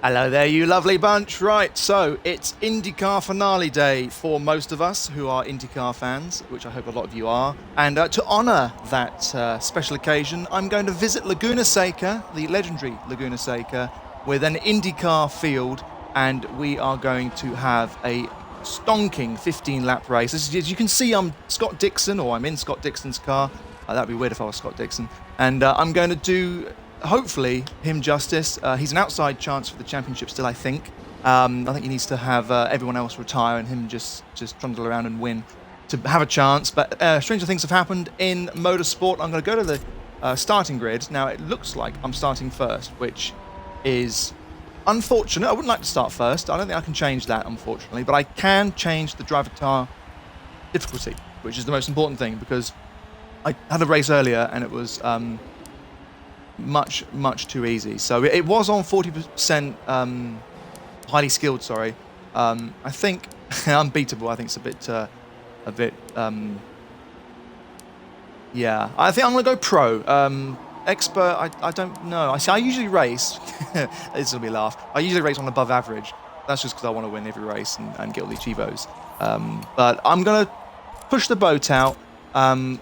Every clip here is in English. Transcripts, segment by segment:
Hello there, you lovely bunch. Right, so it's IndyCar finale day for most of us who are IndyCar fans, which I hope a lot of you are. And to honour that special occasion, I'm going to visit Laguna Seca, the legendary Laguna Seca, with an IndyCar field, and we are going to have a stonking 15-lap race. As you can see, I'm Scott Dixon, or I'm in Scott Dixon's car. That'd be weird if I was Scott Dixon. And I'm going to do, hopefully, him justice. He's an outside chance for the championship still, I think. I think he needs to have everyone else retire and him just trundle around and win to have a chance. But stranger things have happened in motorsport. I'm going to go to the starting grid. Now, it looks like I'm starting first, which is unfortunate. I wouldn't like to start first. I don't think I can change that, unfortunately. But I can change the driver car difficulty, which is the most important thing, because I had a race earlier and it was much too easy. So it was on 40% highly skilled. Sorry, I think unbeatable. I think it's a bit. Yeah, I think I'm gonna go pro. Expert, I don't know. I usually race. This will be a laugh. I usually race on above average. That's just because I want to win every race and get all the achievos. But I'm gonna push the boat out and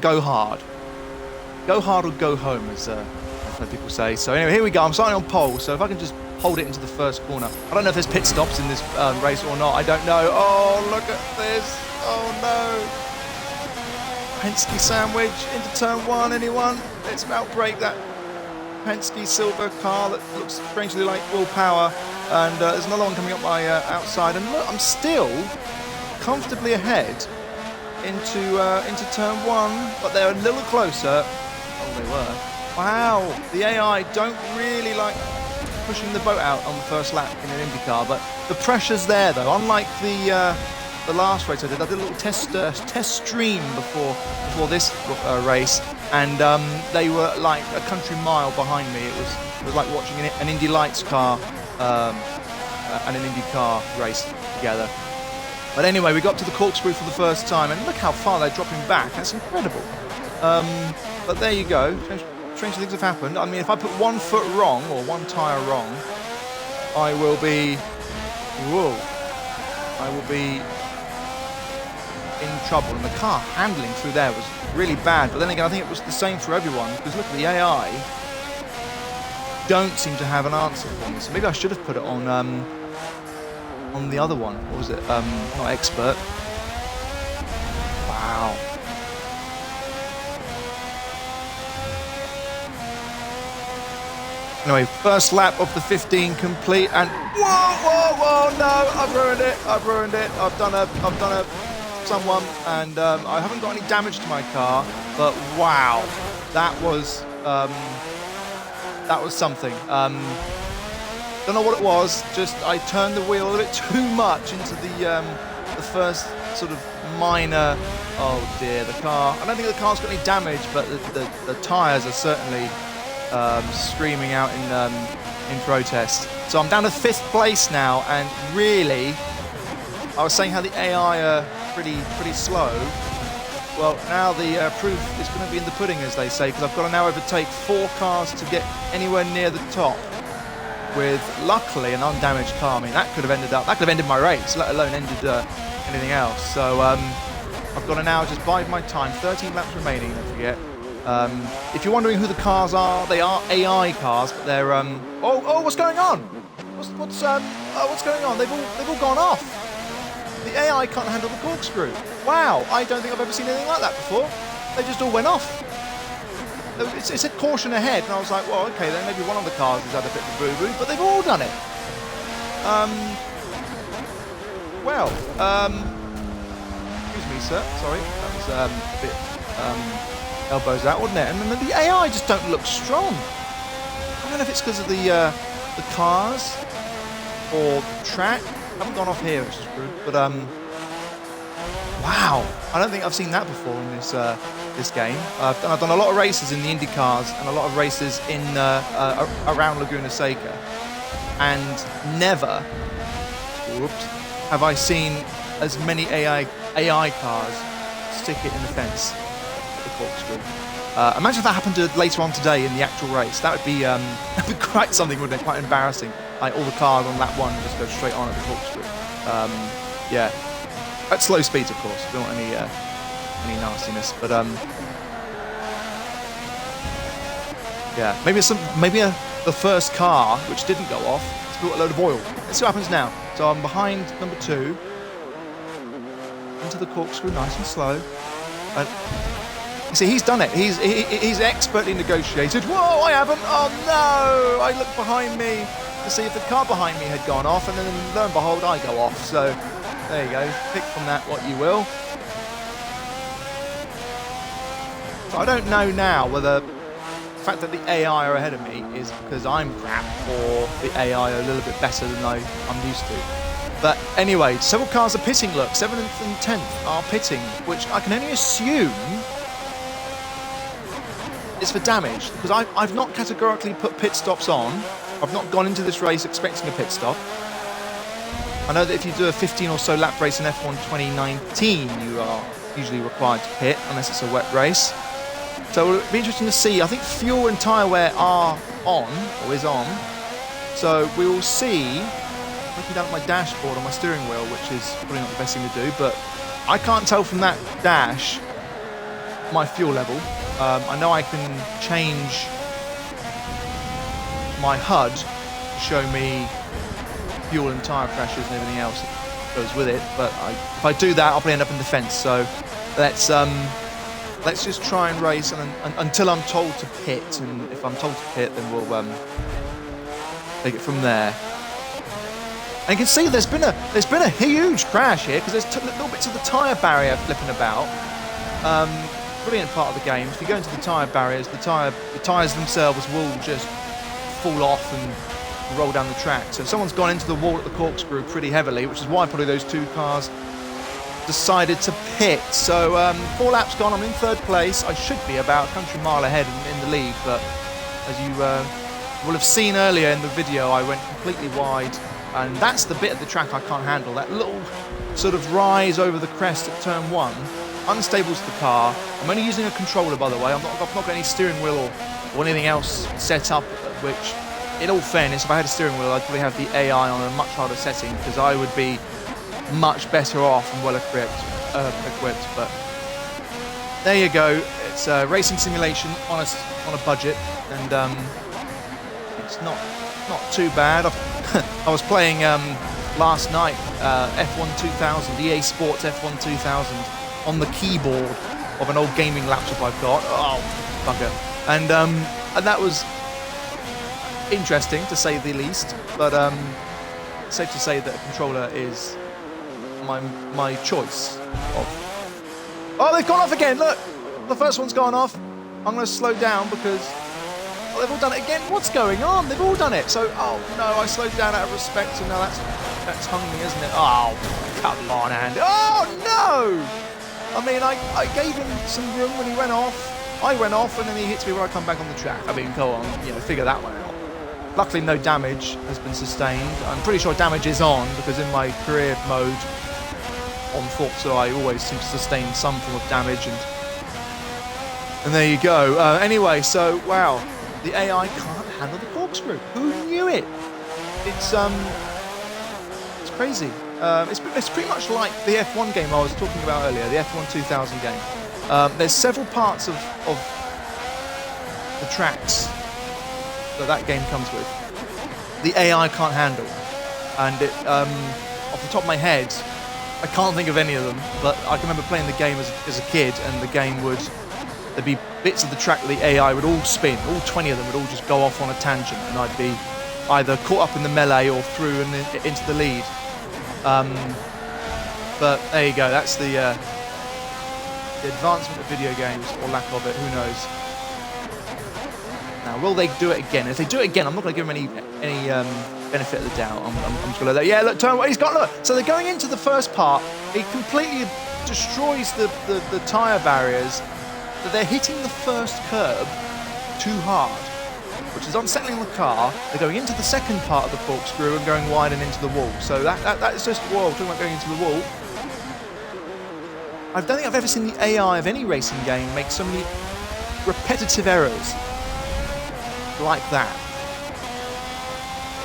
go hard. Go hard or go home, as I've heard people say. So anyway, here we go. I'm starting on pole, so if I can just hold it into the first corner. I don't know if there's pit stops in this race or not. I don't know. Oh, look at this. Oh, no. Penske sandwich into turn one, anyone? Let's outbrake that Penske silver car that looks strangely like Will Power. And there's another one coming up my outside. And look, I'm still comfortably ahead into turn one, but they're a little closer. Oh, they were. Wow, the AI don't really like pushing the boat out on the first lap in an IndyCar, but the pressure's there though. Unlike the last race I did a little test stream before this race, and they were like a country mile behind me. It was like watching an Indy Lights car and an IndyCar race together. But anyway, we got to the corkscrew for the first time, and look how far they're dropping back. That's incredible. But there you go. Strange things have happened. I mean, if I put 1 foot wrong, or one tyre wrong, I will be in trouble. And the car handling through there was really bad. But then again, I think it was the same for everyone, because look, the AI don't seem to have an answer for me. So maybe I should have put it on the other one. What was it? Not expert. Wow. Anyway, first lap of the 15 complete, and whoa, no, I've ruined it. I've done a someone, and I haven't got any damage to my car, but wow, that was something. Don't know what it was, just I turned the wheel a little bit too much into the first sort of minor, oh dear, the car. I don't think the car's got any damage, but the tyres are certainly screaming out in protest. So I'm down to 5th place now, and really, I was saying how the AI are pretty slow. Well, now the proof is going to be in the pudding, as they say, because I've got to now overtake 4 cars to get anywhere near the top, with luckily an undamaged car. I mean, that could have ended my race, let alone ended anything else. So I've got to now just bide my time. 13 laps remaining, don't forget. If you're wondering who the cars are, they are AI cars, but they're oh, what's going on? What's going on? They've all gone off. The AI can't handle the corkscrew. Wow, I don't think I've ever seen anything like that before. They just all went off. It said caution ahead, and I was like, well, okay, then maybe one of the cars has had a bit of a boo-boo, but they've all done it. Excuse me, sir. Sorry, that was a bit elbows out, wasn't it? And then the AI just don't look strong. I don't know if it's because of the cars or the track. I haven't gone off here, which is good, but wow, I don't think I've seen that before in this game. I've done a lot of races in the Indy cars and a lot of races in around Laguna Seca, and never have I seen as many AI cars stick it in the fence at the corkscrew. Imagine if that happened later on today in the actual race. That would be that'd be quite something, wouldn't it? Quite embarrassing. Like all the cars on lap 1 just go straight on at the corkscrew. Yeah, at slow speeds, of course. We don't want any nastiness, but yeah, maybe the first car which didn't go off spilled a load of oil. Let's see what happens now. So I'm behind number 2 into the corkscrew, nice and slow. And you see, he's done it. He's expertly negotiated. Whoa, I haven't. Oh no! I look behind me to see if the car behind me had gone off, and then lo and behold, I go off. So there you go. Pick from that what you will. So I don't know now whether the fact that the AI are ahead of me is because I'm crap or the AI are a little bit better than I'm used to. But anyway, several cars are pitting. Look, 7th and 10th are pitting, which I can only assume is for damage, because I've not categorically put pit stops on. I've not gone into this race expecting a pit stop. I know that if you do a 15 or so lap race in F1 2019, you are usually required to pit, unless it's a wet race. So it'll be interesting to see. I think fuel and tyre wear are on, or is on. So we will see. Looking down at my dashboard on my steering wheel, which is probably not the best thing to do, but I can't tell from that dash my fuel level. I know I can change my HUD to show me fuel and tyre pressures and everything else that goes with it, but if I do that, I'll probably end up in the fence. So let's just try and race until I'm told to pit, and if I'm told to pit, then we'll take it from there. And you can see there's been a huge crash here, because there's little bits of the tyre barrier flipping about. Brilliant part of the game. If you go into the tyre barriers, the tyres themselves will just fall off and roll down the track. So someone's gone into the wall at the corkscrew pretty heavily, which is why probably those 2 cars decided to pit. So 4 laps gone, I'm in 3rd place. I should be about a country mile ahead in the lead, but as you will have seen earlier in the video, I went completely wide, and that's the bit of the track I can't handle. That little sort of rise over the crest at turn 1. Unstable to the car. I'm only using a controller, by the way. I've not got any steering wheel or anything else set up, which, in all fairness, if I had a steering wheel, I'd probably have the AI on a much harder setting, because I would be much better off and well equipped. But there you go. It's a racing simulation on a budget, and it's not too bad. I was playing last night F1 2000, EA Sports F1 2000 on the keyboard of an old gaming laptop I've got. Oh, bugger! And that was interesting, to say the least. But it's safe to say that a controller is my choice of. Oh, they've gone off again. Look, the first one's gone off. I'm going to slow down because they've all done it again. What's going on? They've all done it. So, oh no, I slowed down out of respect, and now that's hung me, isn't it? Oh, come on, Andy. Oh no! I mean, I gave him some room when he went off. I went off, and then he hits me when I come back on the track. I mean, go on, figure that one out. Luckily, no damage has been sustained. I'm pretty sure damage is on, because in my career mode on Forza, I always seem to sustain some form of damage, and there you go. Anyway, so wow, the AI can't handle the corkscrew. Who knew it? It's crazy. It's pretty much like the F1 game I was talking about earlier, the F1 2000 game. There's several parts of the tracks that game comes with. The AI can't handle, and it, off the top of my head, I can't think of any of them. But I can remember playing the game as a kid, and the game there'd be bits of the track that the AI would all spin. All 20 of them would all just go off on a tangent, and I'd be either caught up in the melee or through and into the lead. But there you go. That's the advancement of video games, or lack of it. Who knows? Now, will they do it again? If they do it again, I'm not going to give them any benefit of the doubt. I'm just going to let. Yeah, look, turn. He's got. Look. So they're going into the first part. He completely destroys the tyre barriers. But they're hitting the first curb too hard, which is unsettling the car. They're going into the second part of the corkscrew and going wide and into the wall. So that is just, whoa, talking about going into the wall. I don't think I've ever seen the AI of any racing game make so many repetitive errors like that.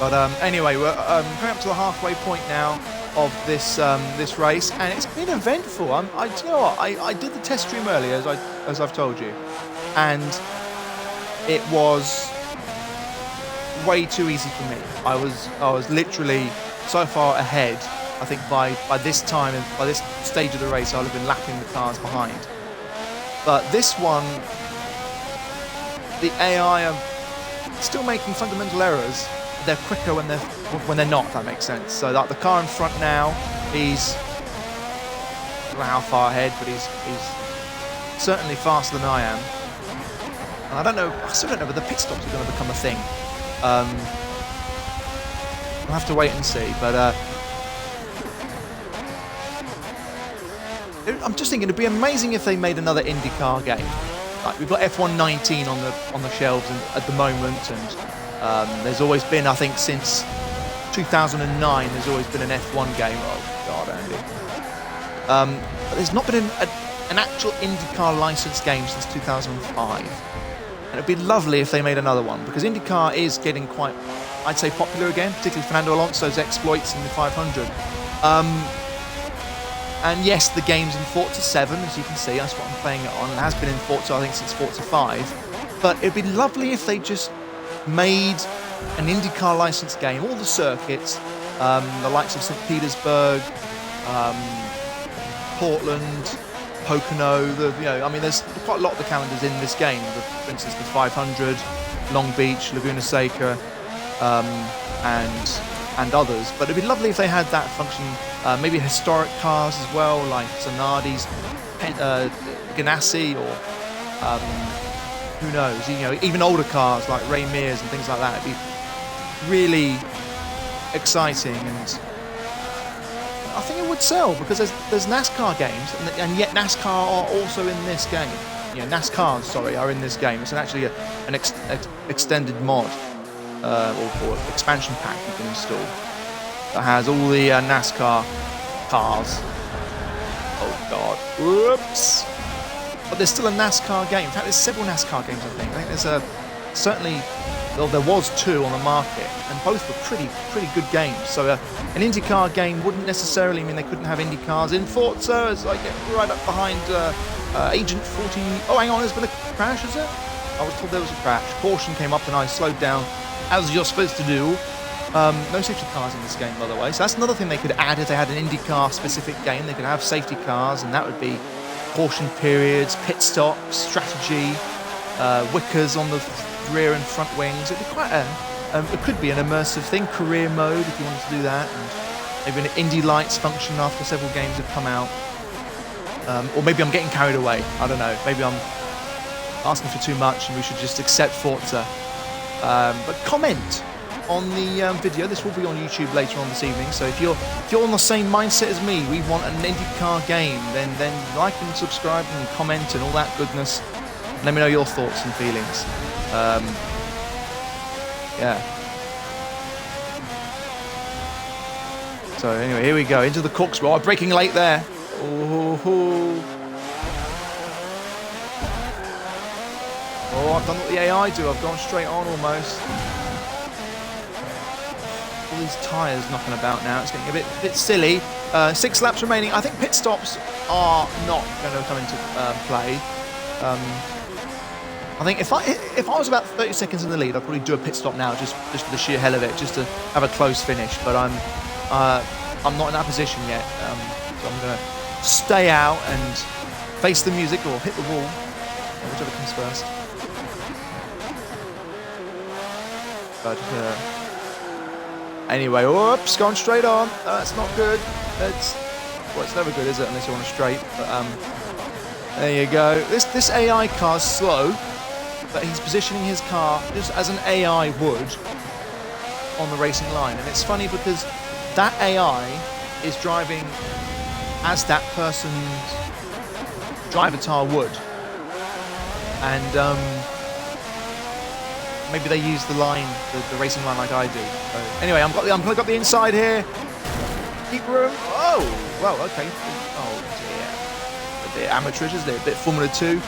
But anyway, we're coming up to the halfway point now of this this race, and it's been eventful. Do you know what? I did the test stream earlier, as I've told you, and it was way too easy for me. I was literally so far ahead. I think by this time and by this stage of the race, I'll have been lapping the cars behind. But this one, the AI are still making fundamental errors. They're quicker when they're not, if that makes sense. So like the car in front now, he's, I don't know how far ahead, but he's certainly faster than I am. And I still don't know whether the pit stops are going to become a thing. We'll have to wait and see. But I'm just thinking it'd be amazing if they made another IndyCar game. Like we've got F119 on the shelves at the moment, and there's always been, I think, since 2009, there's always been an F1 game. Oh God, Andy. But there's not been an actual IndyCar licensed game since 2005. And it'd be lovely if they made another one, because IndyCar is getting quite, I'd say, popular again, particularly Fernando Alonso's exploits in the 500. And yes, the game's in Forza 7, as you can see, that's what I'm playing it on. It has been in Forza, I think, since Forza 5. But it'd be lovely if they just made an IndyCar licensed game, all the circuits, the likes of St. Petersburg, Portland, Pocono, I mean, there's quite a lot of the calendars in this game. For instance, the 500, Long Beach, Laguna Seca, and others. But it'd be lovely if they had that function. Maybe historic cars as well, like Zanardi's Ganassi, or who knows? Even older cars like Ray Mears and things like that. It'd be really exciting, and I think it would sell, because there's NASCAR games, and yet NASCAR are also in this game. NASCARs, sorry, are in this game. It's actually an extended mod or expansion pack you can install that has all the NASCAR cars. Oh God, whoops! But there's still a NASCAR game. In fact, there's several NASCAR games. I think there's certainly. Well, there was 2 on the market, and both were pretty good games. So an IndyCar game wouldn't necessarily mean they couldn't have IndyCars in Forza, as I get right up behind Agent 40. Oh, hang on, there's been a crash, is it? I was told there was a crash. Caution came up and I slowed down, as you're supposed to do. No safety cars in this game, by the way. So that's another thing they could add if they had an IndyCar specific game. They could have safety cars, and that would be caution periods, pit stops, strategy, wickers on the rear and front wings. It'd be quite it could be an immersive thing. Career mode, if you wanted to do that, and maybe an Indy Lights function after several games have come out. Or maybe I'm getting carried away. I don't know. Maybe I'm asking for too much, and we should just accept Forza. But comment on the video. This will be on YouTube later on this evening. So if you're on the same mindset as me, we want an IndyCar game, then like and subscribe and comment and all that goodness. Let me know your thoughts and feelings. Yeah. So anyway, here we go into the corkscrew. Oh, braking late there. Oh, I've done what the AI do. I've gone straight on almost. All these tyres knocking about now. It's getting a bit silly. 6 laps remaining. I think pit stops are not going to come into play. I think if I was about 30 seconds in the lead, I'd probably do a pit stop now, just for the sheer hell of it, just to have a close finish. But I'm not in that position yet, so I'm going to stay out and face the music or hit the wall, whichever comes first. But anyway, whoops, gone straight on. That's not good. It's never good, is it, unless you're on a straight. But there you go. This AI car's slow, but he's positioning his car just as an AI would on the racing line. And it's funny because that AI is driving as that person's drivatar would. And maybe they use the line, the racing line, like I do. So anyway, I've got the inside here. Keep room. Oh, well, okay. Oh dear. A bit amateurish, isn't it? A bit Formula 2.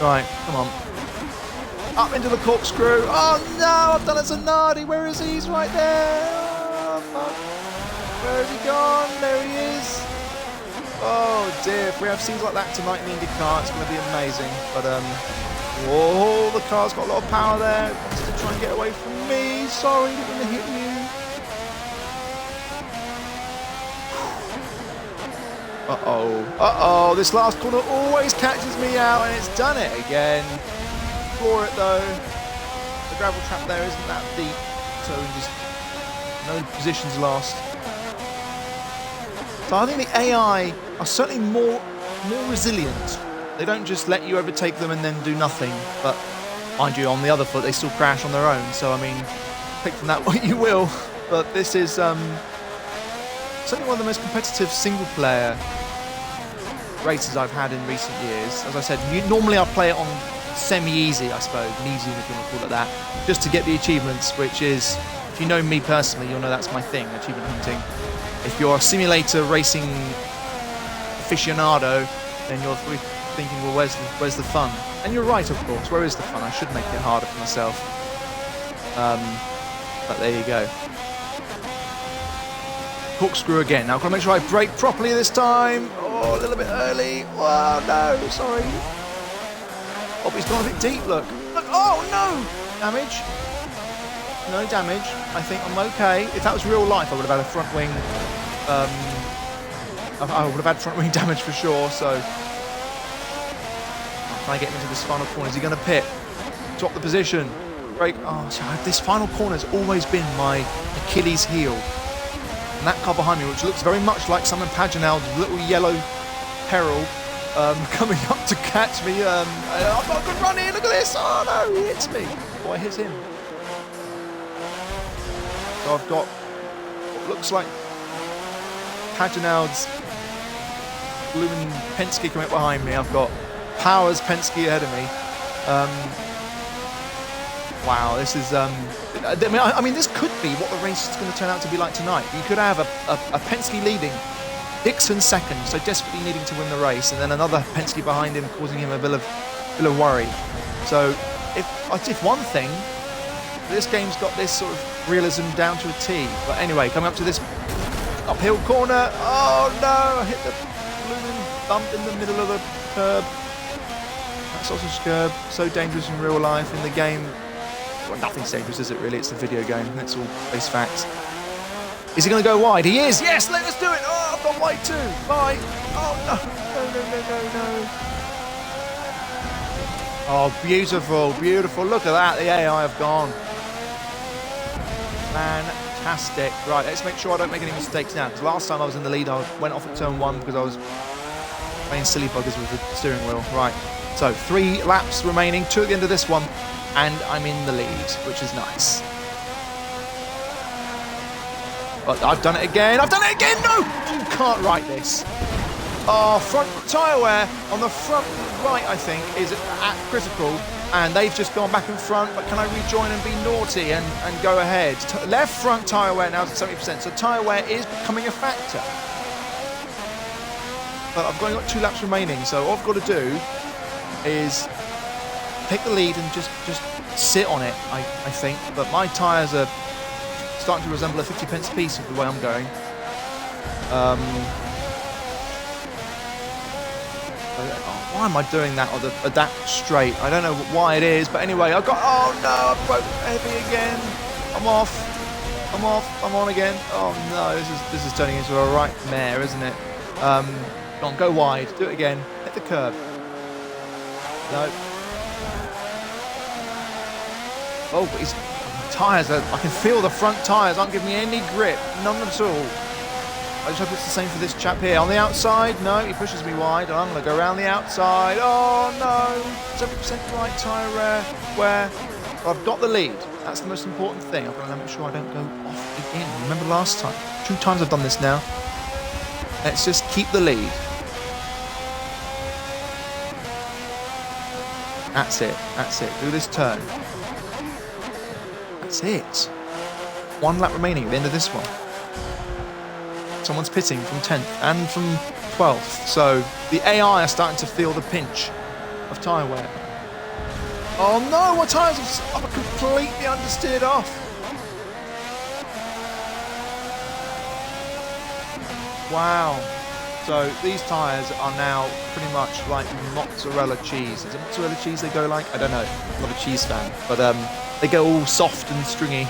Right, come on. Up into the corkscrew. Oh no, I've done a Zanardi. Where is he? He's right there. Oh, fuck. Where has he gone? There he is. Oh dear, if we have scenes like that tonight in the IndyCar, it's going to be amazing. But, whoa, the car's got a lot of power there. It wants to try and get away from me. Sorry, didn't want to hit you. Uh-oh, this last corner always catches me out, and it's done it again. Floor it though. The gravel trap there isn't that deep, so just no positions lost. So I think the AI are certainly more resilient. They don't just let you overtake them and then do nothing, but mind you, on the other foot, they still crash on their own. So I mean, pick from that what you will, but this is certainly one of the most competitive single-player races I've had in recent years. As I said, normally I play it on semi-easy, I suppose, medium if you want to call it that, just to get the achievements, which is, if you know me personally, you'll know that's my thing, achievement hunting. If you're a simulator racing aficionado, then you're thinking, well, where's the fun? And you're right, of course, where is the fun? I should make it harder for myself. But there you go. Corkscrew again. Now I've got to make sure I brake properly this time. Oh, a little bit early. Oh, no, sorry. Oh, but he's gone a bit deep, look. Look, oh, no! Damage. No damage. I think I'm okay. If that was real life, I would have had a front wing. I would have had front wing damage for sure, so. I'll try and get him into this final corner. Is he going to pit? Drop the position. Brake. Oh, so this final corner has always been my Achilles heel. And that car behind me, which looks very much like Simon Pagenaud's little yellow peril, coming up to catch me. I've got a good run here, look at this. Oh no, he hits me. Oh, I hit him. So I've got what looks like Pagenaud's blooming Penske coming up behind me. I've got Powers Penske ahead of me. Wow, this is. I mean, this could be what the race is going to turn out to be like tonight. You could have a Penske leading, Dixon second, so desperately needing to win the race, and then another Penske behind him, causing him a bit of worry. So, if one thing, this game's got this sort of realism down to a T. But anyway, coming up to this uphill corner. Oh no! I hit the blooming bump in the middle of the curb. That sausage curb, so dangerous in real life. In the game, well, nothing's dangerous, is it really? It's a video game. It's all base facts. Is he going to go wide? He is. Yes, let us do it. Oh, I've gone wide too. Bye. Oh no! No! Oh, beautiful, beautiful. Look at that. The AI have gone. Fantastic. Right, let's make sure I don't make any mistakes now. Because last time I was in the lead, I went off at turn 1 because I was playing silly buggers with the steering wheel. Right. So 3 laps remaining. 2 at the end of this one. And I'm in the lead, which is nice. But I've done it again. I've done it again. No! You can't write this. Oh, front tyre wear on the front right, I think, is at critical. And they've just gone back in front. But can I rejoin and be naughty and go ahead? Left front tyre wear now is at 70%. So tyre wear is becoming a factor. But I've only got 2 laps remaining. So all I've got to do is take the lead and just sit on it, I think. But my tyres are starting to resemble a 50p piece of the way I'm going. Why am I doing that or that straight? I don't know why it is, but anyway, I got. Oh no, I broke heavy again. I'm off. I'm on again. Oh no, this is turning into a right mare, isn't it? Go on, go wide. Do it again. Hit the curb. No. Oh, but his tyres are. I can feel the front tyres aren't giving me any grip. None at all. I just hope it's the same for this chap here. On the outside, no, he pushes me wide. I'm going to go around the outside. Oh no, 70% right tyre wear. I've got the lead. That's the most important thing. I've got to make sure I don't go off again. Remember last time? 2 times I've done this now. Let's just keep the lead. That's it. Do this turn. That's it. 1 lap remaining at the end of this one. Someone's pitting from 10th and from 12th. So the AI are starting to feel the pinch of tyre wear. Oh no, my tyres are completely understeered off. Wow. So these tyres are now pretty much like mozzarella cheese. Is it mozzarella cheese they go like? I don't know. I'm not a cheese fan. But they go all soft and stringy.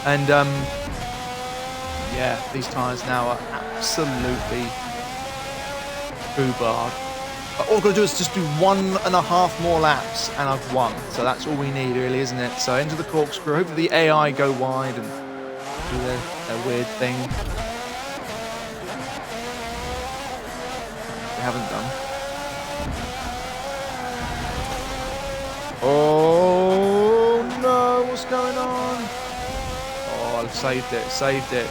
And yeah, these tyres now are absolutely rhubarb. All I've got to do is just do 1.5 more laps and I've won. So that's all we need really, isn't it? So into the corkscrew. Hopefully the AI go wide and do their weird thing. They haven't done. Oh no, what's going on? Oh, I've saved it.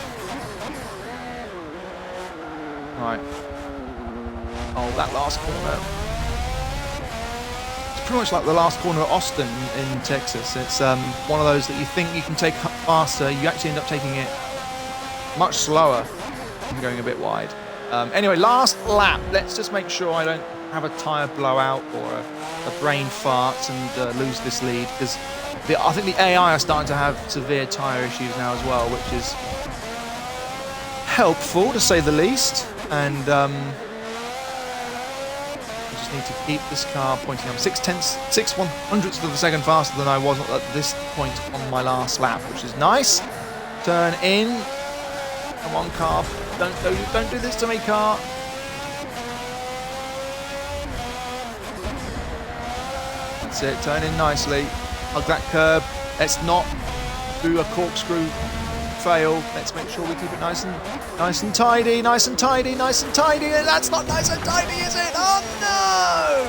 Right. Oh, that last corner. It's pretty much like the last corner at Austin in Texas. It's one of those that you think you can take faster. You actually end up taking it much slower and going a bit wide. Anyway, last lap. Let's just make sure I don't have a tyre blowout or a brain fart and lose this lead, because I think the AI are starting to have severe tyre issues now as well, which is helpful to say the least. And need to keep this car pointing. I'm 6/100ths of a second faster than I was at this point on my last lap, which is nice. Turn in. Come on, car. Don't do this to me, car. That's it. Turn in nicely. Hug that curb. Let's not do a corkscrew fail. Let's make sure we keep it nice and tidy. That's not nice and tidy, is it? Oh no!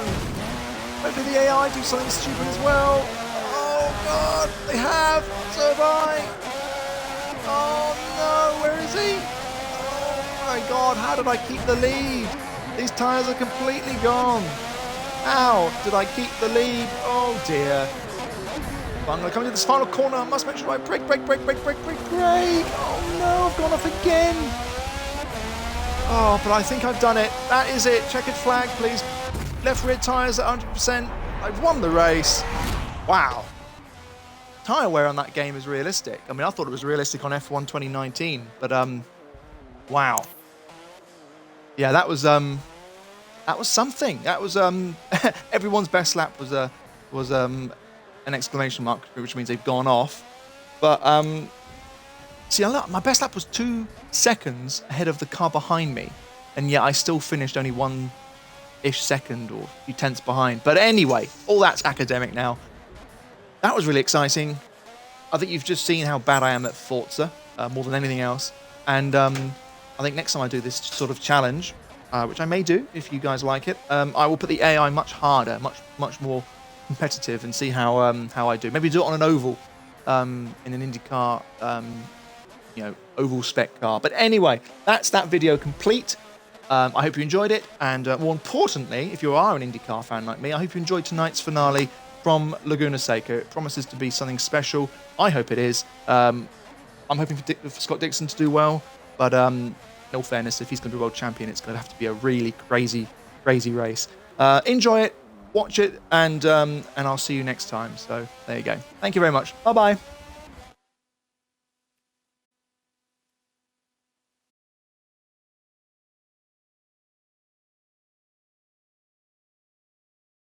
Hopefully the AI do something stupid as well. Oh god, they have. So have I. Oh no, where is he? Oh my god, how did I keep the lead? These tyres are completely gone. How did I keep the lead? Oh dear. I'm going to come into this final corner. I must make sure I brake. Oh no, I've gone off again. Oh, but I think I've done it. That is it. Checkered flag, please. Left rear tyres at 100%. I've won the race. Wow. Tyre wear on that game is realistic. I mean, I thought it was realistic on F1 2019, but wow. Yeah, that was something. That was everyone's best lap was an exclamation mark, which means they've gone off. But see, my best lap was 2 seconds ahead of the car behind me, and yet I still finished only 1-ish second or a few tenths behind. But anyway, all that's academic now. That was really exciting. I think you've just seen how bad I am at Forza, more than anything else. And I think next time I do this sort of challenge, which I may do if you guys like it, I will put the AI much harder, much more competitive, and see how I do. Maybe do it on an oval, in an IndyCar, oval spec car. But anyway, that's that video complete. I hope you enjoyed it, and more importantly, if you are an IndyCar fan like me, I hope you enjoyed tonight's finale from Laguna Seca. It promises to be something special. I hope it is. I'm hoping for Scott Dixon to do well, but in all fairness, if he's going to be world champion, it's going to have to be a really crazy race. Enjoy it. Watch it, and I'll see you next time. So there you go. Thank you very much. Bye-bye.